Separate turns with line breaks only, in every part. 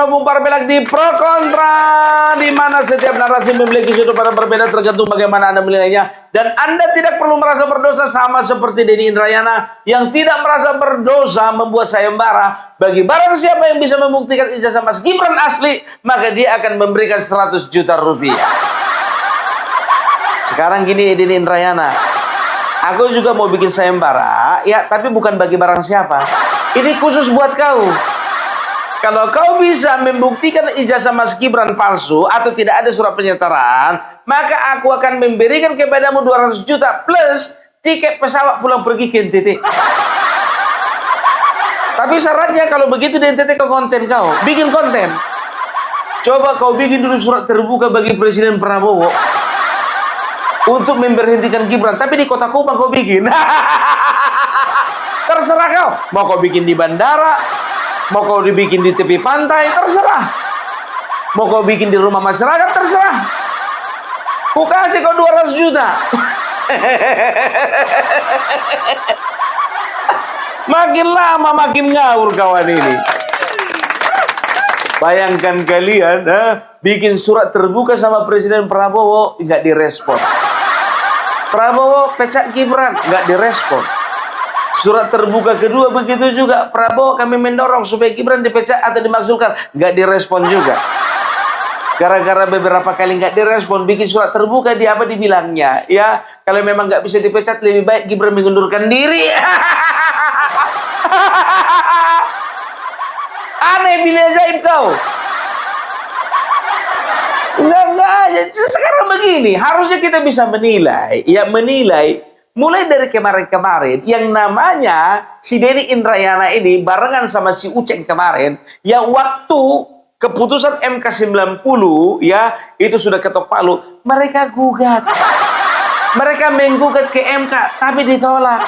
opung parpelak di pro kontra, di mana setiap narasi memiliki sudut pandang berbeda tergantung bagaimana Anda menilainya. Dan Anda tidak perlu merasa berdosa sama seperti Denny Indrayana yang tidak merasa berdosa membuat sayembara. Bagi barang siapa yang bisa membuktikan ijazah Mas Gibran asli, maka dia akan memberikan 100 juta rupiah. Sekarang gini Denny Indrayana, aku juga mau bikin sayembara, ya tapi bukan bagi barang siapa. Ini khusus buat kau. Kalau kau bisa membuktikan ijazah Mas Gibran palsu atau tidak ada surat penyetaraan, maka aku akan memberikan kepadamu 200 juta plus tiket pesawat pulang pergi ke NTT. Tapi syaratnya kalau begitu di NTT ke konten kau, bikin konten. Coba kau bikin dulu surat terbuka bagi Presiden Prabowo untuk memberhentikan Gibran, tapi di kota Kupang kau bikin. Terserah kau, mau kau bikin di bandara, mau kau dibikin di tepi pantai, terserah. Mau kau bikin di rumah masyarakat, terserah. Ku kasih kau 200 juta. Makin lama makin ngawur kawan ini. Bayangkan kalian, bikin surat terbuka sama Presiden Prabowo, nggak direspon. Prabowo pecat Gibran, nggak direspon. Surat terbuka kedua begitu juga, Prabowo kami mendorong supaya Gibran dipecat atau dimaksudkan, nggak direspon juga. Gara-gara beberapa kali nggak direspon, bikin surat terbuka, dia apa dibilangnya? Ya, kalau memang nggak bisa dipecat, lebih baik Gibran mengundurkan diri. Aneh bini ajaib kau. Enggak. Sekarang begini, harusnya kita bisa menilai, ya menilai. Mulai dari kemarin-kemarin, yang namanya si Denny Indrayana ini barengan sama si Uceng kemarin, yang waktu keputusan MK 90, ya, itu sudah ketok palu, mereka gugat. Mereka menggugat ke MK, tapi ditolak.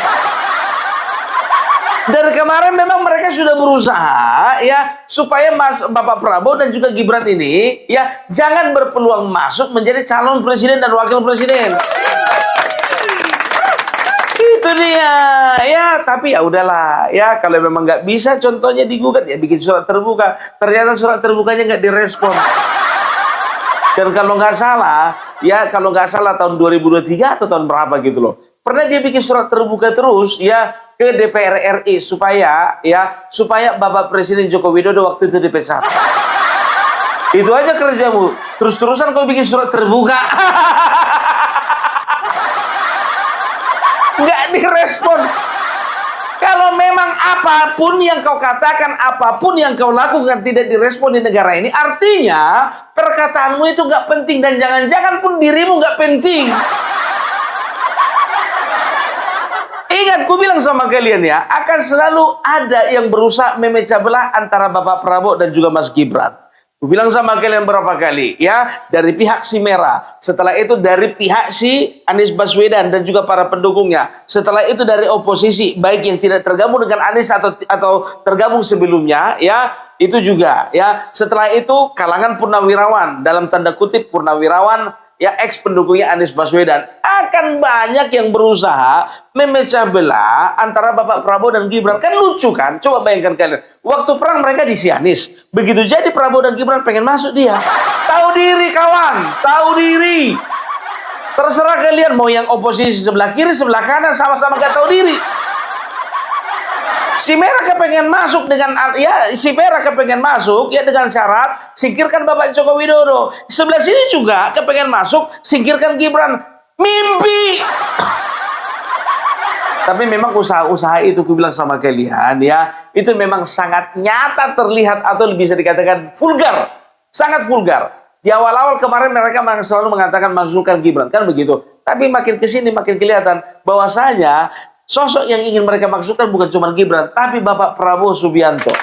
Dari kemarin memang mereka sudah berusaha, ya, supaya Bapak Prabowo dan juga Gibran ini, ya, jangan berpeluang masuk menjadi calon presiden dan wakil presiden. Itu dia, ya, tapi ya udahlah, ya, kalau memang nggak bisa, contohnya digugat, ya bikin surat terbuka. Ternyata surat terbukanya nggak direspon. Dan kalau nggak salah, ya, kalau nggak salah tahun 2023 atau tahun berapa gitu loh, pernah dia bikin surat terbuka terus, ya, ke DPR RI supaya Bapak Presiden Joko Widodo waktu itu dipecat. Itu aja kerjamu. Terus-terusan kau bikin surat terbuka. Nggak direspon. Kalau memang apapun yang kau katakan, apapun yang kau lakukan tidak direspon di negara ini, artinya perkataanmu itu nggak penting dan jangan-jangan pun dirimu nggak penting. Ingat, ku bilang sama kalian ya, akan selalu ada yang berusaha memecah belah antara Bapak Prabowo dan juga Mas Gibran. Ku bilang sama kalian berapa kali, ya, dari pihak si Merah, setelah itu dari pihak si Anies Baswedan dan juga para pendukungnya, setelah itu dari oposisi, baik yang tidak tergabung dengan Anies atau tergabung sebelumnya, ya, itu juga, ya. Setelah itu kalangan purnawirawan, dalam tanda kutip purnawirawan, ya, ex pendukungnya Anies Baswedan, akan banyak yang berusaha memecah belah antara Bapak Prabowo dan Gibran. Kan lucu kan? Coba bayangkan kalian, waktu perang mereka di Anies, begitu jadi Prabowo dan Gibran pengen masuk dia. Tahu diri kawan, tahu diri. Terserah kalian mau yang oposisi sebelah kiri, sebelah kanan, sama-sama gak tahu diri. Si Merah kepengen masuk dengan, ya, si Merah kepengen masuk, ya, dengan syarat singkirkan Bapak Joko Widodo. Sebelah sini juga kepengen masuk, singkirkan Gibran. Mimpi. Tapi memang usaha-usaha itu, ku bilang sama kalian, ya, itu memang sangat nyata terlihat atau bisa dikatakan vulgar, sangat vulgar. Di awal-awal kemarin mereka selalu mengatakan maksudkan Gibran, kan begitu. Tapi makin kesini makin kelihatan bahwasanya sosok yang ingin mereka maksudkan bukan cuma Gibran, tapi Bapak Prabowo Subianto.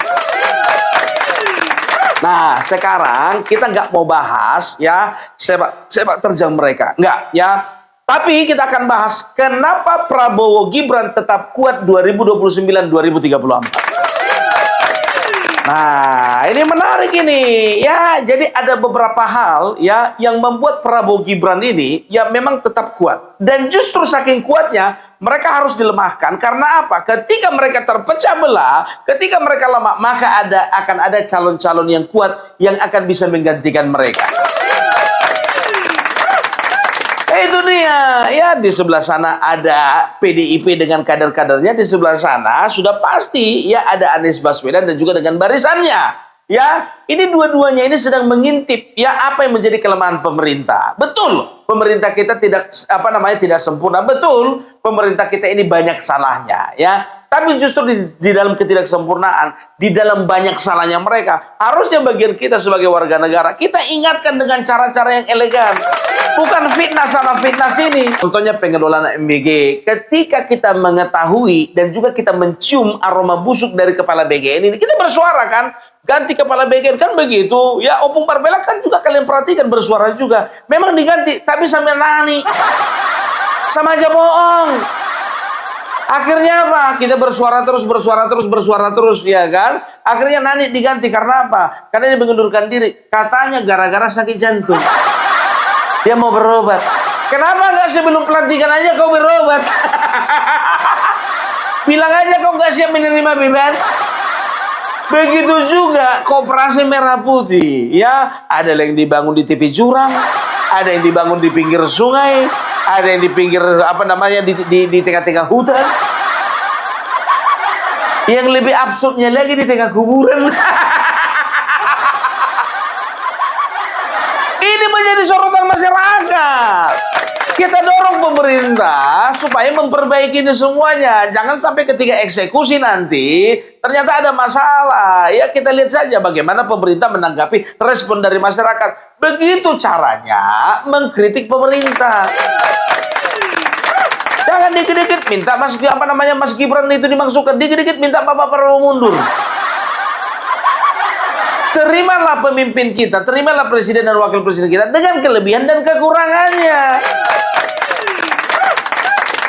Nah, sekarang kita nggak mau bahas, ya, sepak terjang mereka, nggak, ya. Tapi kita akan bahas kenapa Prabowo Gibran tetap kuat 2029-2034. Nah, ini menarik ini. Ya, jadi ada beberapa hal ya yang membuat Prabowo Gibran ini ya memang tetap kuat. Dan justru saking kuatnya, mereka harus dilemahkan karena apa? Ketika mereka terpecah belah, ketika mereka lemah, maka akan ada calon-calon yang kuat yang akan bisa menggantikan mereka. Itu dia, ya di sebelah sana ada PDIP dengan kader-kadernya, di sebelah sana sudah pasti ya ada Anies Baswedan dan juga dengan barisannya. Ya, ini dua-duanya ini sedang mengintip ya apa yang menjadi kelemahan pemerintah. Betul, pemerintah kita tidak tidak sempurna. Betul, pemerintah kita ini banyak salahnya, ya. Tapi justru di dalam ketidaksempurnaan, di dalam banyak salahnya mereka, harusnya bagian kita sebagai warga negara, kita ingatkan dengan cara-cara yang elegan. Bukan fitnah sana fitnah sini. Contohnya pengelolaan MBG. Ketika kita mengetahui dan juga kita mencium aroma busuk dari kepala BGN ini, kita bersuara kan? Ganti kepala BGN kan begitu. Ya, Opung Parbela kan juga kalian perhatikan bersuara juga. Memang diganti, tapi sambil nani. Sama aja bohong. Akhirnya apa? Kita bersuara terus, ya kan? Akhirnya Nani diganti karena apa? Karena dia mengundurkan diri. Katanya gara-gara sakit jantung. Dia mau berobat. Kenapa nggak sebelum pelantikan aja kau berobat? Bilang aja kau nggak siap menerima beban. Begitu juga Koperasi Merah Putih. Ya, ada yang dibangun di tepi jurang, ada yang dibangun di pinggir sungai, ada yang di pinggir di tengah-tengah hutan. Yang lebih absurdnya lagi di tengah kuburan. Ini menjadi sorotan masyarakat. Kita dorong pemerintah supaya memperbaiki ini semuanya. Jangan sampai ketika eksekusi nanti ternyata ada masalah. Ya, kita lihat saja bagaimana pemerintah menanggapi respon dari masyarakat. Begitu caranya mengkritik pemerintah. Jangan dikit-dikit minta Mas Gibran itu dimasukkan, dikit-dikit minta Bapak Prabowo mundur. Terimalah pemimpin kita, terimalah presiden dan wakil presiden kita dengan kelebihan dan kekurangannya.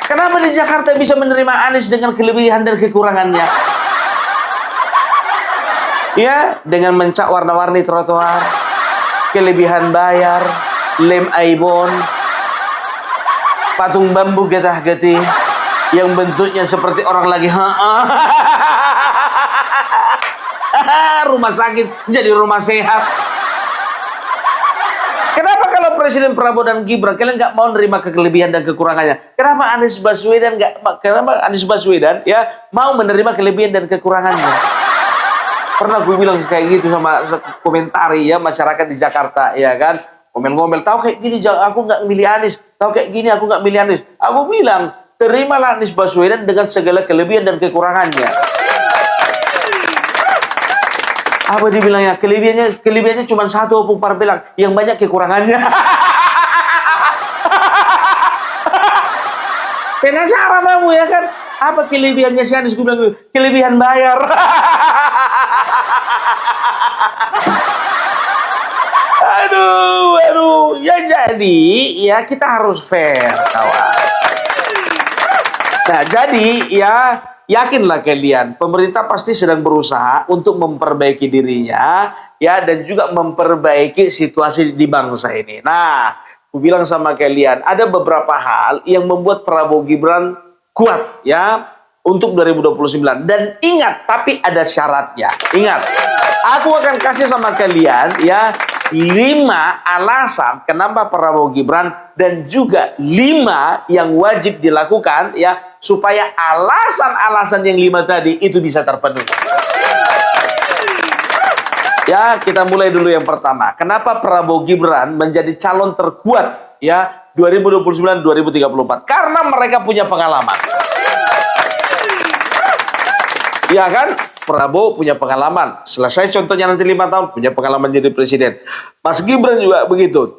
Kenapa di Jakarta bisa menerima Anies dengan kelebihan dan kekurangannya? Ya, dengan mencak warna-warni trotoar, kelebihan bayar, lem Aibon, patung bambu getah-getih yang bentuknya seperti orang lagi rumah sakit jadi rumah sehat. Kenapa kalau Presiden Prabowo dan Gibran kalian nggak mau nerima kelebihan dan kekurangannya? Kenapa Anies Baswedan ya mau menerima kelebihan dan kekurangannya? Pernah gue bilang kayak gitu sama komentari ya masyarakat di Jakarta, ya kan? Ngomel-ngomel, tahu kayak gini aku nggak milih Anies, tahu kayak gini aku nggak milih Anies. Aku bilang, terimalah Anies Baswedan dengan segala kelebihan dan kekurangannya. Apa dibilangnya? Kelebihannya cuma satu, Opung Parbela, yang banyak kekurangannya. Penasaran kamu ya kan? Apa kelebihannya si Anies? Gue bilang, kelebihan bayar. Aduh, ya jadi ya kita harus fair, kawan. Nah, jadi ya yakinlah kalian, pemerintah pasti sedang berusaha untuk memperbaiki dirinya, ya, dan juga memperbaiki situasi di bangsa ini. Nah, aku bilang sama kalian, ada beberapa hal yang membuat Prabowo Gibran kuat, ya, untuk 2029. Dan ingat, tapi ada syaratnya. Ingat, aku akan kasih sama kalian, ya, 5 alasan kenapa Prabowo Gibran dan juga 5 yang wajib dilakukan, ya, supaya alasan-alasan yang 5 tadi itu bisa terpenuhi. Ya, kita mulai dulu yang pertama. Kenapa Prabowo Gibran menjadi calon terkuat, ya, 2029-2034? Karena mereka punya pengalaman. Ya kan? Prabowo punya pengalaman. Selesai contohnya nanti 5 tahun punya pengalaman jadi presiden. Mas Gibran juga begitu.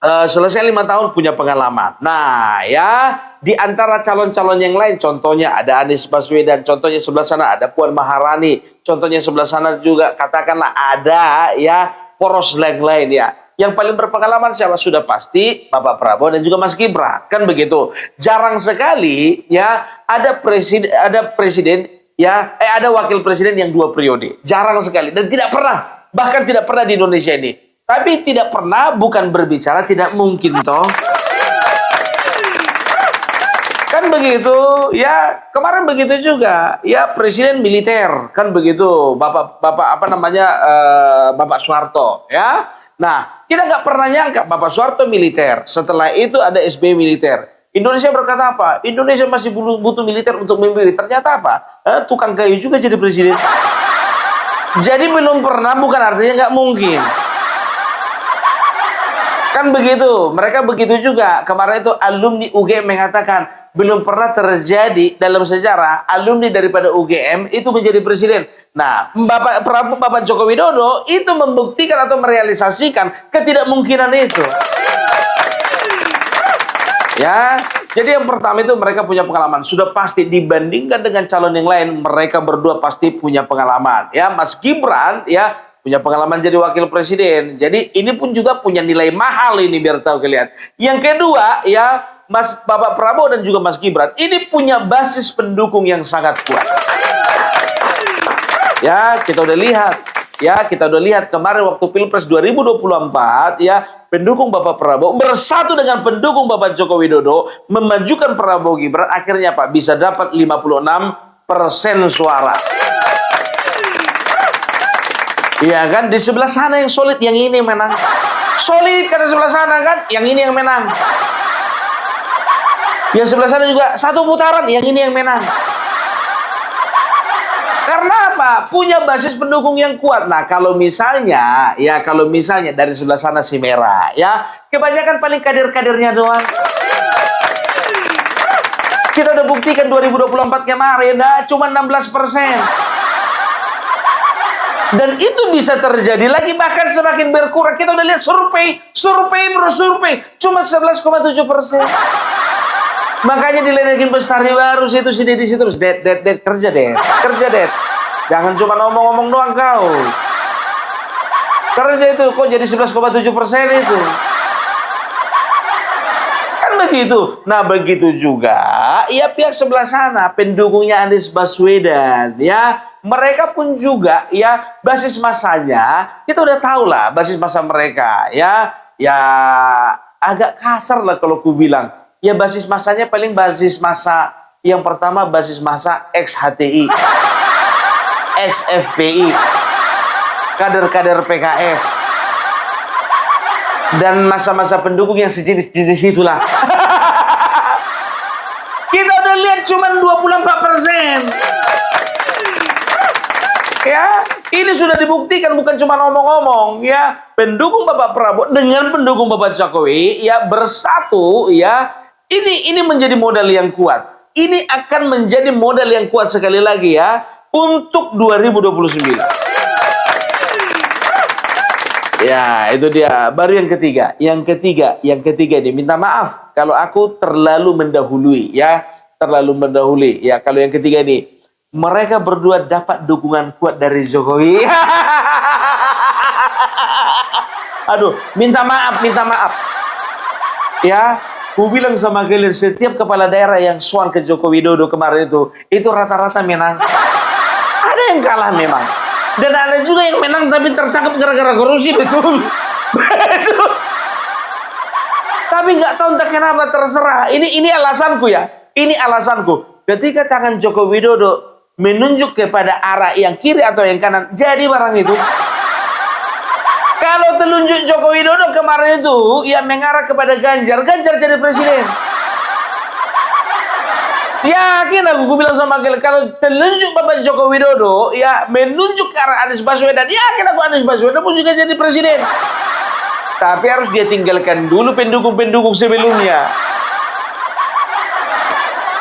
Selesai 5 tahun punya pengalaman. Nah, ya, di antara calon-calon yang lain, contohnya ada Anies Baswedan, contohnya sebelah sana ada Puan Maharani, contohnya sebelah sana juga katakanlah ada, ya, poros lain ya. Yang paling berpengalaman siapa? Sudah pasti Bapak Prabowo dan juga Mas Gibran, kan begitu. Jarang sekali, ya, ada presiden ya, ada wakil presiden yang 2 periode. Jarang sekali dan tidak pernah, bahkan tidak pernah di Indonesia ini. Tapi tidak pernah bukan berbicara tidak mungkin toh. Kan begitu, ya kemarin begitu juga, ya presiden militer kan begitu, bapak apa namanya Bapak Soeharto, ya. Nah kita nggak pernah nyangka Bapak Soeharto militer, setelah itu ada SBY militer. Indonesia berkata apa? Indonesia masih butuh militer untuk memimpin. Ternyata apa? Tukang kayu juga jadi presiden. Jadi belum pernah bukan artinya nggak mungkin. Kan begitu, mereka begitu juga. Kemarin itu alumni UGM mengatakan belum pernah terjadi dalam sejarah alumni daripada UGM itu menjadi presiden. Nah, Bapak Joko Widodo itu membuktikan atau merealisasikan ketidakmungkinan itu. Ya, jadi yang pertama itu mereka punya pengalaman. Sudah pasti dibandingkan dengan calon yang lain, mereka berdua pasti punya pengalaman. Ya, Mas Gibran ya punya pengalaman jadi wakil presiden. Jadi ini pun juga punya nilai mahal ini biar tahu kalian. Yang kedua ya Bapak Prabowo dan juga Mas Gibran ini punya basis pendukung yang sangat kuat. Ya kita udah lihat. Ya kita udah lihat kemarin waktu Pilpres 2024 ya pendukung Bapak Prabowo bersatu dengan pendukung Bapak Joko Widodo memajukan Prabowo Gibran akhirnya Pak bisa dapat 56% suara. Iya kan, di sebelah sana yang solid, yang ini menang. Solid karena sebelah sana kan, yang ini yang menang. Yang sebelah sana juga satu putaran, yang ini yang menang. Karena apa? Punya basis pendukung yang kuat. Nah, kalau misalnya dari sebelah sana si merah, ya kebanyakan paling kader-kadernya doang. Kita udah buktikan 2024 kemarin, cuma 16%. Dan itu bisa terjadi lagi bahkan semakin berkurang. Kita udah lihat survei cuma 11,7%. Makanya diledekin Bestari baru situ sini di situ terus kerja deh. Jangan cuma ngomong-ngomong doang kau. Kerja itu kok jadi 11,7% itu. Kan begitu. Nah, begitu juga ya pihak sebelah sana pendukungnya Anies Baswedan ya. Mereka pun juga ya basis masanya kita udah tahu lah basis masa mereka ya agak kasar lah kalau ku bilang ya basis masanya paling basis masa yang pertama basis masa ex-HTI, ex-FPI, kader-kader PKS dan masa-masa pendukung yang sejenis-jenis itulah. Kita udah lihat cuma 24%. Ya, ini sudah dibuktikan bukan cuma ngomong-ngomong ya. Pendukung Bapak Prabowo dengan pendukung Bapak Jokowi ya bersatu ya. Ini menjadi modal yang kuat. Ini akan menjadi modal yang kuat sekali lagi ya untuk 2029. Ya, itu dia. Baru yang ketiga. Yang ketiga ini minta maaf kalau aku terlalu mendahului ya. Ya, kalau yang ketiga ini mereka berdua dapat dukungan kuat dari Jokowi. Aduh, minta maaf. Ya, ku bilang sama kalian setiap kepala daerah yang soan ke Joko Widodo kemarin itu rata-rata menang. Ada yang kalah memang. Dan ada juga yang menang tapi tertangkap gara-gara korupsi, betul. Tapi nggak tahu entah kenapa terserah. Ini alasanku ya. Ini alasanku. Ketika tangan Joko Widodo menunjuk kepada arah yang kiri atau yang kanan, jadi barang itu. Kalau telunjuk Joko Widodo kemarin itu ya mengarah kepada Ganjar jadi presiden. Yakin aku bilang sama kalian, kalau telunjuk Bapak Joko Widodo ya menunjuk ke arah Anies Baswedan, yakin aku Anies Baswedan pun juga jadi presiden. Tapi harus dia tinggalkan dulu pendukung-pendukung sebelumnya.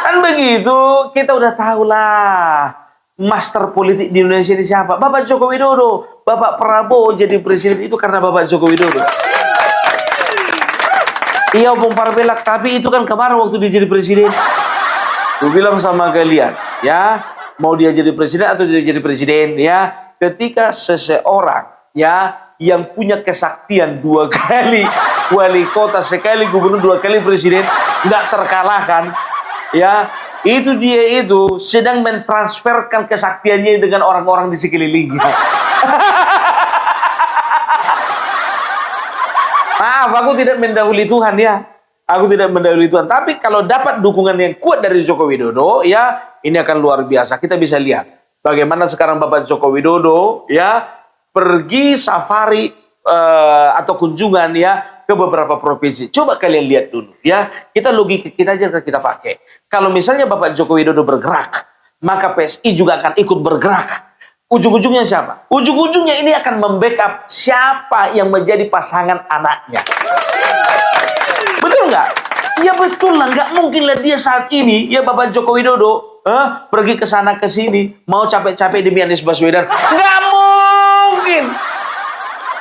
Kan begitu, kita udah tahulah master politik di Indonesia ini siapa? Bapak Joko Widodo. Bapak Prabowo jadi presiden itu karena Bapak Joko Widodo. Iya, Bung Parbelak, tapi itu kan kemarin waktu dia jadi presiden. Gue bilang sama kalian, ya, mau dia jadi presiden atau dia jadi presiden, ya, ketika seseorang, ya, yang punya kesaktian 2 kali wali kota, sekali gubernur, 2 kali presiden, nggak terkalahkan, ya, Itu dia itu sedang mentransferkan kesaktiannya dengan orang-orang di sekelilingnya. Maaf, aku tidak mendahului Tuhan ya. Aku tidak mendahului Tuhan. Tapi kalau dapat dukungan yang kuat dari Joko Widodo, ya ini akan luar biasa. Kita bisa lihat bagaimana sekarang Bapak Joko Widodo ya pergi safari atau kunjungan ya ke beberapa provinsi. Coba kalian lihat dulu ya. Kita logika kita aja kita pakai. Kalau misalnya Bapak Joko Widodo bergerak, maka PSI juga akan ikut bergerak. Ujung-ujungnya siapa? Ujung-ujungnya ini akan membackup siapa yang menjadi pasangan anaknya. Betul nggak? Ya betul lah, nggak mungkin lah dia saat ini ya Bapak Joko Widodo pergi ke sana ke sini mau capek-capek demi Anies Baswedan. Nggak mungkin.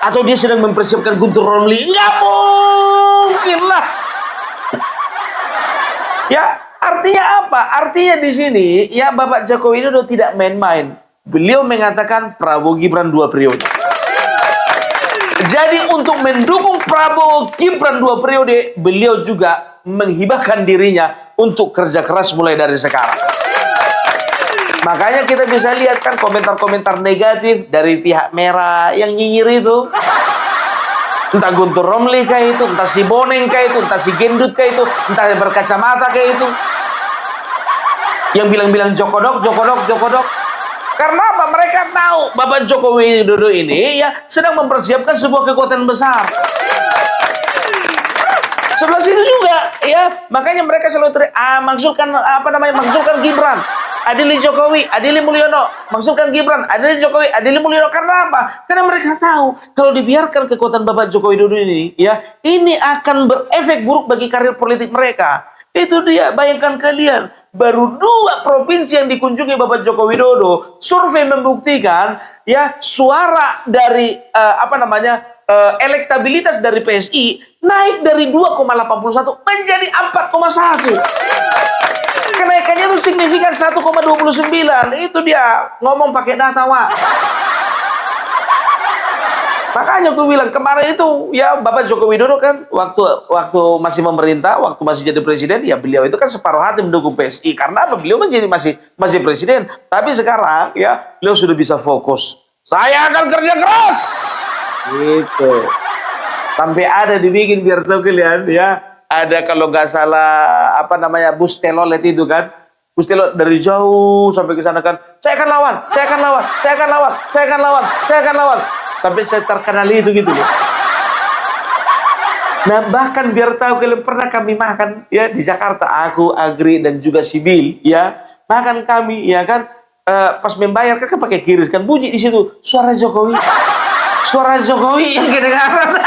Atau dia sedang mempersiapkan Guntur Romli. Nggak mungkin lah. Ya, artinya apa? Artinya di sini ya Bapak Joko Widodo tidak main-main. Beliau mengatakan Prabowo Gibran 2 periode. Jadi untuk mendukung Prabowo Gibran 2 periode, beliau juga menghibahkan dirinya untuk kerja keras mulai dari sekarang. Makanya kita bisa lihat kan komentar-komentar negatif dari pihak merah yang nyinyir itu. Entah Guntur Romli kah itu, entah si Boneng kah itu, entah si Gendut kah itu, entah yang berkacamata kah itu. Yang bilang-bilang Jokodok. Karena apa? Mereka tahu Bapak Joko Widodo ini ya sedang mempersiapkan sebuah kekuatan besar. Sebelah situ juga ya, makanya mereka selalu maksudkan Gibran, adili Jokowi, adili Mulyono, maksudkan Gibran, adili Jokowi, adili Mulyono. Karena apa? Karena mereka tahu kalau dibiarkan kekuatan Bapak Joko Widodo ini ya, ini akan berefek buruk bagi karir politik mereka. Itu dia, bayangkan kalian, baru 2 provinsi yang dikunjungi Bapak Joko Widodo, survei membuktikan ya suara dari elektabilitas dari PSI naik dari 2,81 menjadi 4,1. Kenaikannya itu signifikan 1,29. Itu dia ngomong pakai data, Wak. Makanya gue bilang kemarin itu ya Bapak Joko Widodo kan waktu masih memerintah, waktu masih jadi presiden, ya beliau itu kan separuh hati mendukung PSI karena apa? Beliau menjadi masih presiden. Tapi sekarang ya beliau sudah bisa fokus. Saya akan kerja keras. Gitu. Sampai ada dibikin biar tahu kalian ya. Ada kalau nggak salah bus telolet itu kan. Bus telolet dari jauh sampai ke sana kan. Saya akan lawan. Sampai saya terkenal itu gitu loh. Nah bahkan biar tahu kalian pernah kami makan ya di Jakarta, aku, Agri dan juga Sibil ya makan kami ya kan pas membayar kan pakai kiris kan bunyi di situ suara Jokowi yang kedengaran.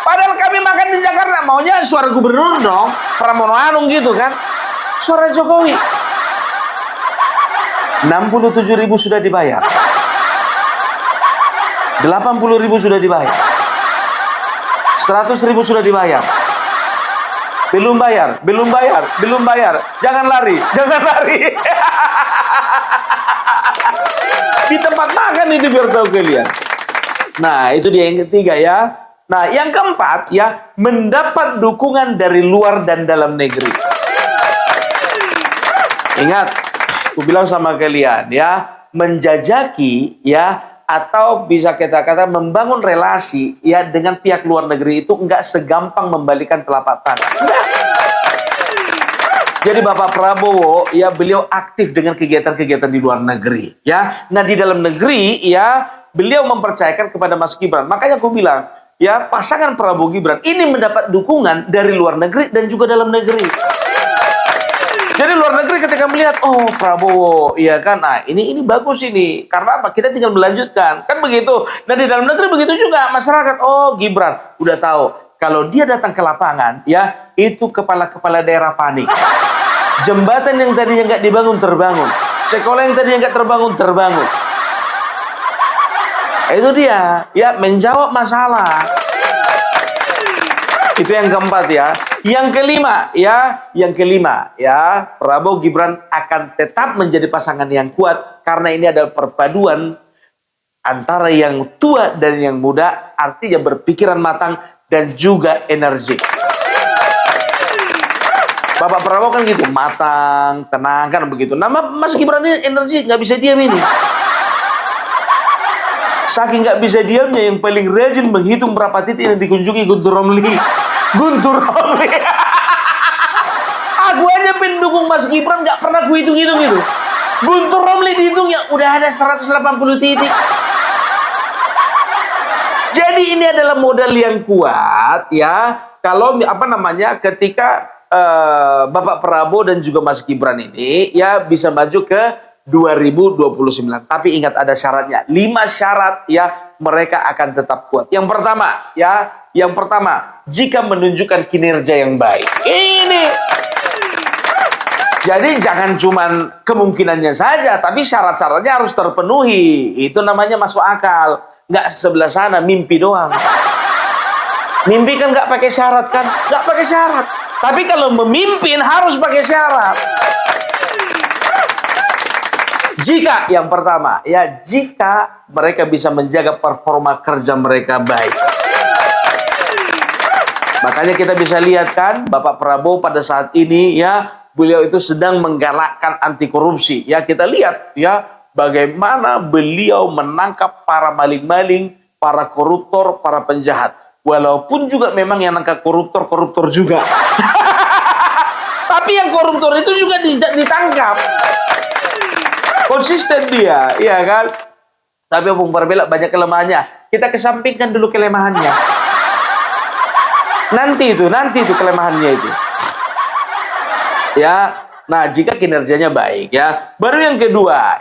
Padahal kami makan di Jakarta maunya suara gubernur dong, Pramono Anung gitu kan, suara Jokowi. 67.000 sudah dibayar. 80.000 sudah dibayar. 100.000 sudah dibayar. Belum bayar. Jangan lari. Di tempat makan itu biar tahu kalian. Nah, itu dia yang ketiga ya. Nah, yang keempat ya, mendapat dukungan dari luar dan dalam negeri. Ingat, aku bilang sama kalian ya, menjajaki ya atau bisa kita kata membangun relasi ya dengan pihak luar negeri itu enggak segampang membalikan telapak tangan. Enggak. Jadi Bapak Prabowo ya beliau aktif dengan kegiatan-kegiatan di luar negeri ya. Nah di dalam negeri ya beliau mempercayakan kepada Mas Gibran. Makanya aku bilang ya pasangan Prabowo Gibran ini mendapat dukungan dari luar negeri dan juga dalam negeri. Jadi luar negeri ketika melihat, oh Prabowo, iya kan, nah ini bagus ini. Karena apa? Kita tinggal melanjutkan. Kan begitu. Nah di dalam negeri begitu juga. Masyarakat, oh Gibran, udah tahu. Kalau dia datang ke lapangan, ya itu kepala-kepala daerah panik. Jembatan yang tadinya nggak dibangun, terbangun. Sekolah yang tadinya nggak terbangun. Itu dia, ya menjawab masalah. Itu yang keempat ya. Yang kelima ya, Prabowo Gibran akan tetap menjadi pasangan yang kuat karena ini adalah perpaduan antara yang tua dan yang muda, artinya berpikiran matang dan juga energi. Bapak Prabowo kan gitu, matang, tenang kan begitu. Nama Mas Gibran ini energi nggak bisa diam ini. Saking nggak bisa diamnya, yang paling rajin menghitung berapa titik yang dikunjungi Guntur Romli. Guntur Romli. Aku aja pendukung Mas Gibran nggak pernah ku hitung-hitung itu. Guntur Romli dihitung ya udah ada 180 titik. Jadi ini adalah modal yang kuat ya. Kalau ketika Bapak Prabowo dan juga Mas Gibran ini ya bisa maju ke 2029. Tapi ingat ada syaratnya. 5 syarat ya mereka akan tetap kuat. Yang pertama, jika menunjukkan kinerja yang baik. Ini. Jadi jangan cuman kemungkinannya saja, tapi syarat-syaratnya harus terpenuhi. Itu namanya masuk akal. Nggak sebelah sana mimpi doang. Mimpi kan nggak pakai syarat kan? Nggak pakai syarat. Tapi kalau memimpin harus pakai syarat. Jika yang pertama, ya jika mereka bisa menjaga performa kerja mereka baik. Makanya kita bisa lihat kan, Bapak Prabowo pada saat ini ya, beliau itu sedang menggalakkan anti korupsi. Ya kita lihat ya, bagaimana beliau menangkap para maling-maling, para koruptor, para penjahat. Walaupun juga memang yang nangkap koruptor juga. Tapi yang koruptor itu juga ditangkap. Konsisten dia, iya kan? Tapi Bung Barbella banyak kelemahannya. Kita kesampingkan dulu kelemahannya. Nanti itu kelemahannya itu. Ya, nah jika kinerjanya baik ya. Baru yang kedua,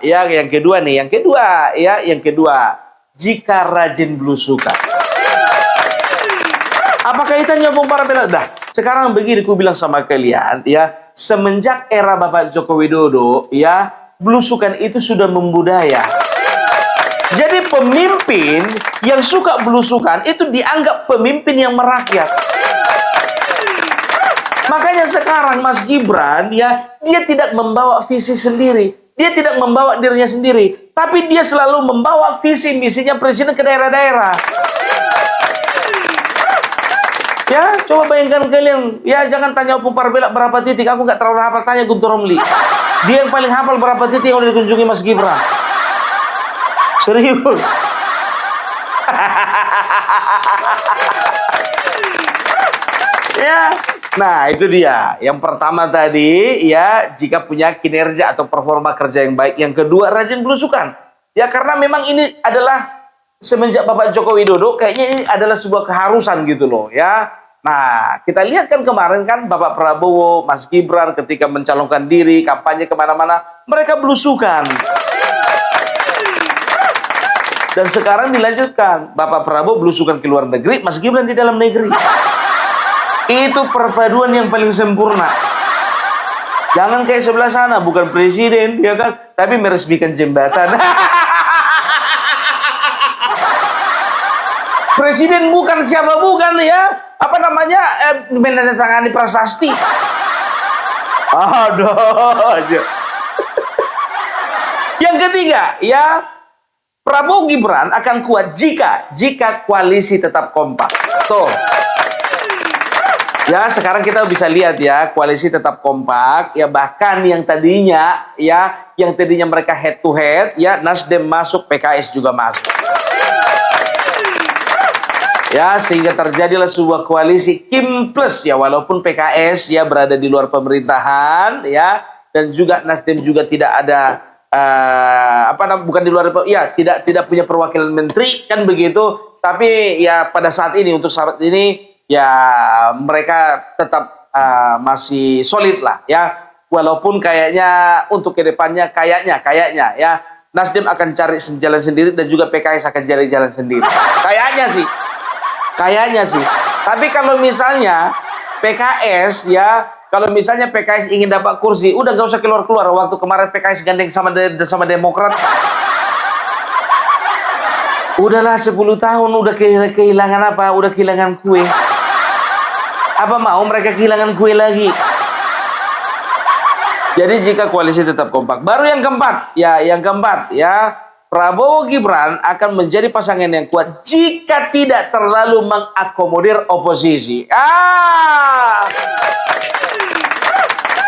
jika rajin belusukan. Apa kaitannya Bung Barbella? Dah, sekarang begini ku bilang sama kalian ya, semenjak era Bapak Joko Widodo ya, belusukan itu sudah membudaya. Jadi pemimpin yang suka belusukan itu dianggap pemimpin yang merakyat. Makanya sekarang Mas Gibran ya, dia tidak membawa visi sendiri. Dia tidak membawa dirinya sendiri, tapi dia selalu membawa visi misinya presiden ke daerah-daerah. Ya, coba bayangkan kalian. Ya, jangan tanya Bung Barbella berapa titik. Aku nggak terlalu hafal, tanya Guntur Romli. Dia yang paling hafal berapa titik yang udah dikunjungi Mas Gibran. Serius. Ya, nah itu dia. Yang pertama tadi, ya jika punya kinerja atau performa kerja yang baik. Yang kedua, rajin belusukan. Ya, karena memang ini adalah semenjak Bapak Joko Widodo, kayaknya ini adalah sebuah keharusan gitu loh, ya. Nah, kita lihat kan kemarin kan Bapak Prabowo, Mas Gibran ketika mencalonkan diri, kampanye kemana-mana, mereka belusukan. Dan sekarang dilanjutkan, Bapak Prabowo belusukan ke luar negeri, Mas Gibran di dalam negeri. Itu perpaduan yang paling sempurna. Jangan kayak sebelah sana, bukan presiden, ya kan, tapi meresmikan jembatan. Presiden bukan siapa bukan ya, menandatangani prasasti. Aduh. Yang ketiga, ya Prabowo Gibran akan kuat jika koalisi tetap kompak. Tuh. Ya, sekarang kita bisa lihat ya, koalisi tetap kompak, ya bahkan yang tadinya mereka head to head, ya Nasdem masuk, PKS juga masuk. Ya, sehingga terjadilah sebuah koalisi Kim Plus ya, walaupun PKS ya berada di luar pemerintahan ya, dan juga Nasdem juga tidak ada bukan di luar ya, tidak punya perwakilan menteri kan begitu, tapi ya pada saat ini ya mereka tetap masih solid lah ya, walaupun kayaknya untuk kedepannya kayaknya ya Nasdem akan cari jalan sendiri dan juga PKS akan cari jalan sendiri. Kayaknya sih. Tapi kalau misalnya PKS ingin dapat kursi, udah nggak usah keluar-keluar. Waktu kemarin PKS gandeng sama Demokrat. Udahlah 10 tahun udah kehilangan apa? Udah kehilangan kue. Apa mau mereka kehilangan kue lagi? Jadi jika koalisi tetap kompak. Baru yang keempat ya. Prabowo Gibran akan menjadi pasangan yang kuat jika tidak terlalu mengakomodir oposisi.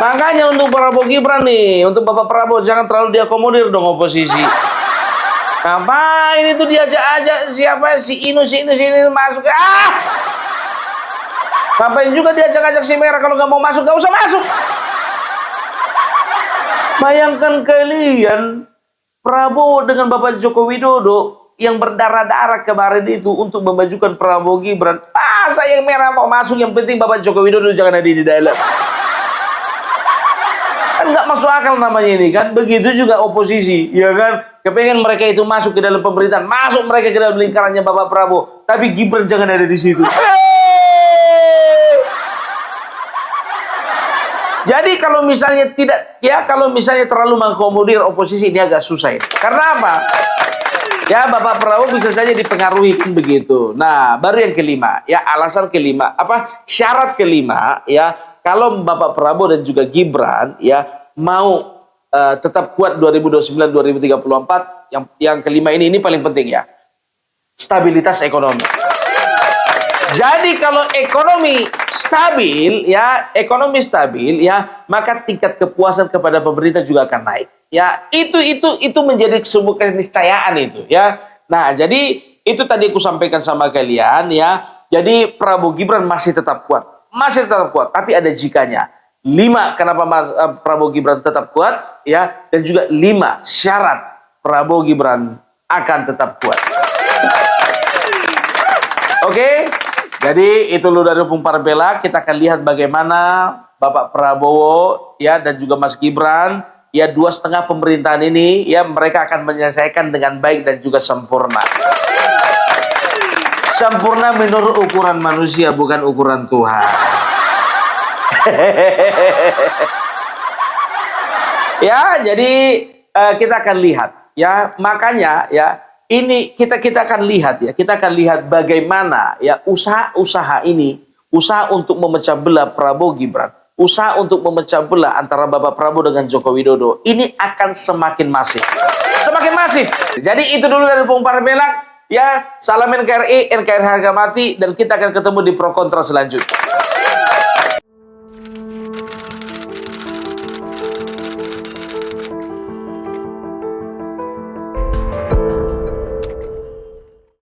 Makanya untuk Prabowo Gibran nih, untuk Bapak Prabowo jangan terlalu diakomodir dong oposisi. Ngapain itu diajak-ajak siapa si Inu masuk? Ngapain juga diajak-ajak si Merah kalau nggak mau masuk, nggak usah masuk. Bayangkan kalian Prabowo dengan Bapak Joko Widodo yang berdarah-darah kemarin itu untuk memajukan Prabowo Gibran. Masa yang Merah mau masuk, yang penting Bapak Joko Widodo jangan ada di dalam. Kan nggak masuk akal namanya ini kan. Begitu juga oposisi, ya kan? Kepengen mereka itu masuk ke dalam pemerintahan, masuk mereka ke dalam lingkarannya Bapak Prabowo, tapi Gibran jangan ada di situ. Jadi kalau misalnya kalau misalnya terlalu mengakomodir oposisi ini agak susah ini. Karena apa? Ya Bapak Prabowo bisa saja dipengaruhi kan begitu. Nah, baru yang kelima, ya alasan kelima, syarat kelima, ya kalau Bapak Prabowo dan juga Gibran ya mau tetap kuat 2029-2034, yang kelima ini paling penting ya. Stabilitas ekonomi. Jadi kalau ekonomi stabil ya, maka tingkat kepuasan kepada pemerintah juga akan naik. Ya, itu menjadi sebuah keniscayaan itu ya. Nah, jadi itu tadi aku sampaikan sama kalian ya. Jadi Prabowo Gibran masih tetap kuat. Tapi ada jikanya. 5 kenapa Prabowo Gibran tetap kuat ya, dan juga 5 syarat Prabowo Gibran akan tetap kuat. Oke? Jadi itu lu dari Opung Parpela, kita akan lihat bagaimana Bapak Prabowo ya dan juga Mas Gibran ya 2,5 pemerintahan ini ya mereka akan menyelesaikan dengan baik dan juga sempurna. Sempurna menurut ukuran manusia, bukan ukuran Tuhan. Ya, jadi kita akan lihat ya, makanya ya ini kita akan lihat ya, kita akan lihat bagaimana ya usaha untuk memecah belah Prabowo Gibran, usaha untuk memecah belah antara Bapak Prabowo dengan Joko Widodo ini akan semakin masif. Jadi itu dulu dari Opung Parpela ya, salam NKRI, NKRI harga mati, dan kita akan ketemu di pro kontra selanjutnya.